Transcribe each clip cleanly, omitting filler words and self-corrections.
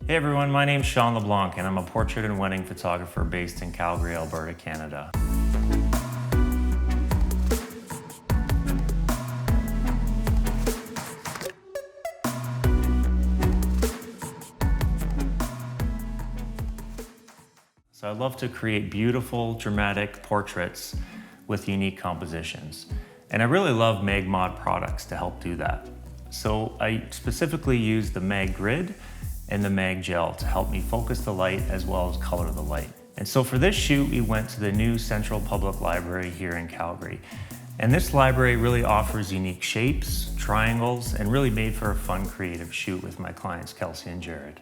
Hey everyone, my name's Sean LeBlanc and I'm a portrait and wedding photographer based in Calgary, Alberta, Canada. So I love to create beautiful, dramatic portraits with unique compositions. And I really love MagMod products to help do that. So I specifically use the MagGrid and the MagGel to help me focus the light as well as color the light. And so for this shoot, we went to the new Central Public Library here in Calgary. And this library really offers unique shapes, triangles, and really made for a fun, creative shoot with my clients, Kelsey and Jared.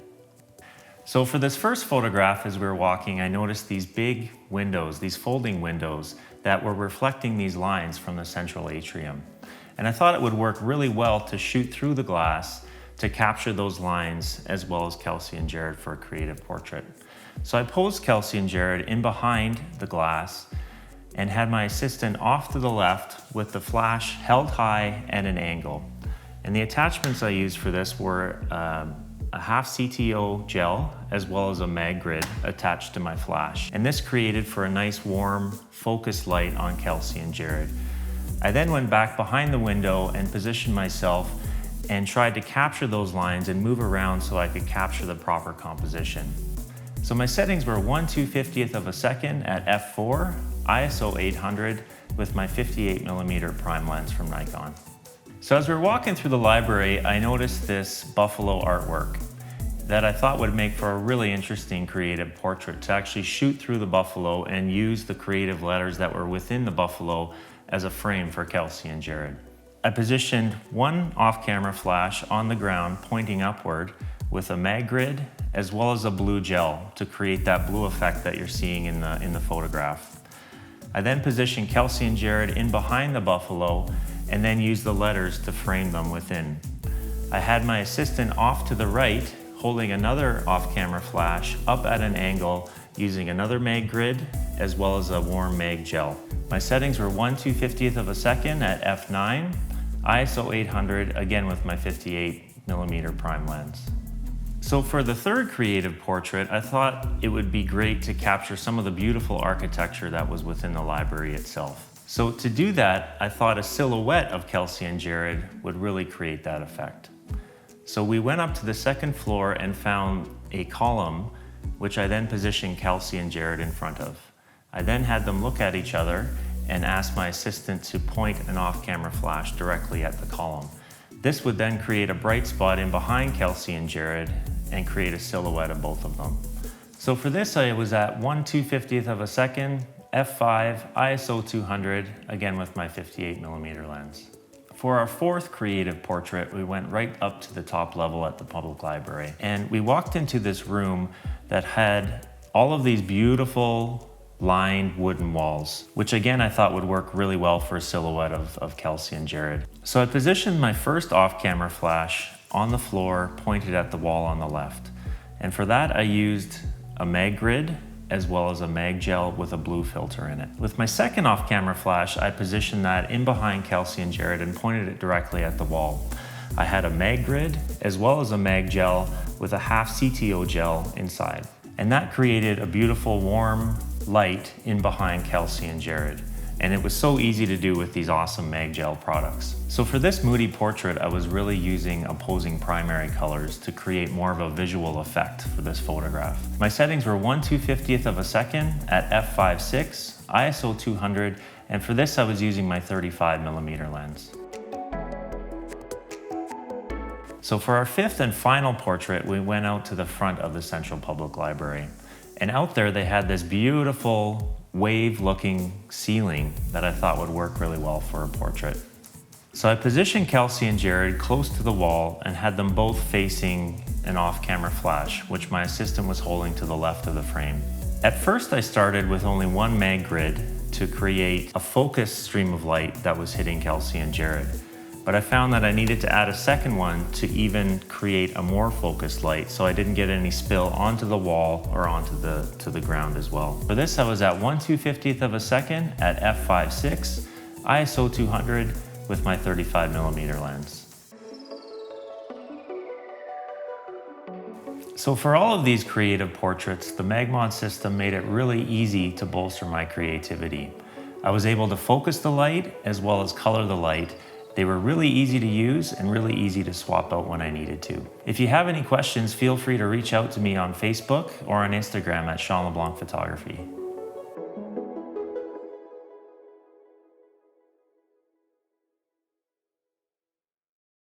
So for this first photograph, as we were walking, I noticed these big windows, these folding windows that were reflecting these lines from the central atrium. And I thought it would work really well to shoot through the glass to capture those lines as well as Kelsey and Jared for a creative portrait. So I posed Kelsey and Jared in behind the glass and had my assistant off to the left with the flash held high at an angle. And the attachments I used for this were a half CTO gel as well as a MagGrid attached to my flash. And this created for a nice warm focused light on Kelsey and Jared. I then went back behind the window and positioned myself and tried to capture those lines and move around so I could capture the proper composition. So my settings were 1/250th of a second at f4, ISO 800 with my 58mm prime lens from Nikon. So as we were walking through the library, I noticed this buffalo artwork that I thought would make for a really interesting creative portrait to actually shoot through the buffalo and use the creative letters that were within the buffalo as a frame for Kelsey and Jared. I positioned one off-camera flash on the ground pointing upward with a MagGrid as well as a blue gel to create that blue effect that you're seeing in the photograph. I then positioned Kelsey and Jared in behind the buffalo and then used the letters to frame them within. I had my assistant off to the right holding another off-camera flash up at an angle using another MagGrid as well as a warm MagGel. My settings were 1/250th of a second at f9, ISO 800, again with my 58mm prime lens. So for the third creative portrait, I thought it would be great to capture some of the beautiful architecture that was within the library itself. So to do that, I thought a silhouette of Kelsey and Jared would really create that effect. So we went up to the second floor and found a column, which I then positioned Kelsey and Jared in front of. I then had them look at each other and asked my assistant to point an off-camera flash directly at the column. This would then create a bright spot in behind Kelsey and Jared and create a silhouette of both of them. So for this, I was at 1/250th of a second, f5, ISO 200, again with my 58mm lens. For our fourth creative portrait, we went right up to the top level at the public library. And we walked into this room that had all of these beautiful lined wooden walls, which again I thought would work really well for a silhouette of Kelsey and Jared. So I positioned my first off-camera flash on the floor pointed at the wall on the left. And for that I used a MagGrid as well as a MagGel with a blue filter in it. With my second off-camera flash, I positioned that in behind Kelsey and Jared and pointed it directly at the wall. I had a MagGrid as well as a MagGel with a half CTO gel inside. And that created a beautiful warm light in behind Kelsey and Jared. And it was so easy to do with these awesome MagGel products. So for this moody portrait, I was really using opposing primary colors to create more of a visual effect for this photograph. My settings were 1/250th of a second at f5.6, ISO 200, and for this I was using my 35mm lens. So for our fifth and final portrait, we went out to the front of the Central Public Library. And out there they had this beautiful wave-looking ceiling that I thought would work really well for a portrait. So I positioned Kelsey and Jared close to the wall and had them both facing an off-camera flash, which my assistant was holding to the left of the frame. At first I started with only one MagGrid to create a focused stream of light that was hitting Kelsey and Jared. But I found that I needed to add a second one to even create a more focused light so I didn't get any spill onto the wall or onto the ground as well. For this I was at 1/250th of a second at f5.6, ISO 200 with my 35mm lens. So for all of these creative portraits, the MagMod system made it really easy to bolster my creativity. I was able to focus the light as well as color the light. They were really easy to use and really easy to swap out when I needed to. If you have any questions, feel free to reach out to me on Facebook or on Instagram at Sean LeBlanc Photography.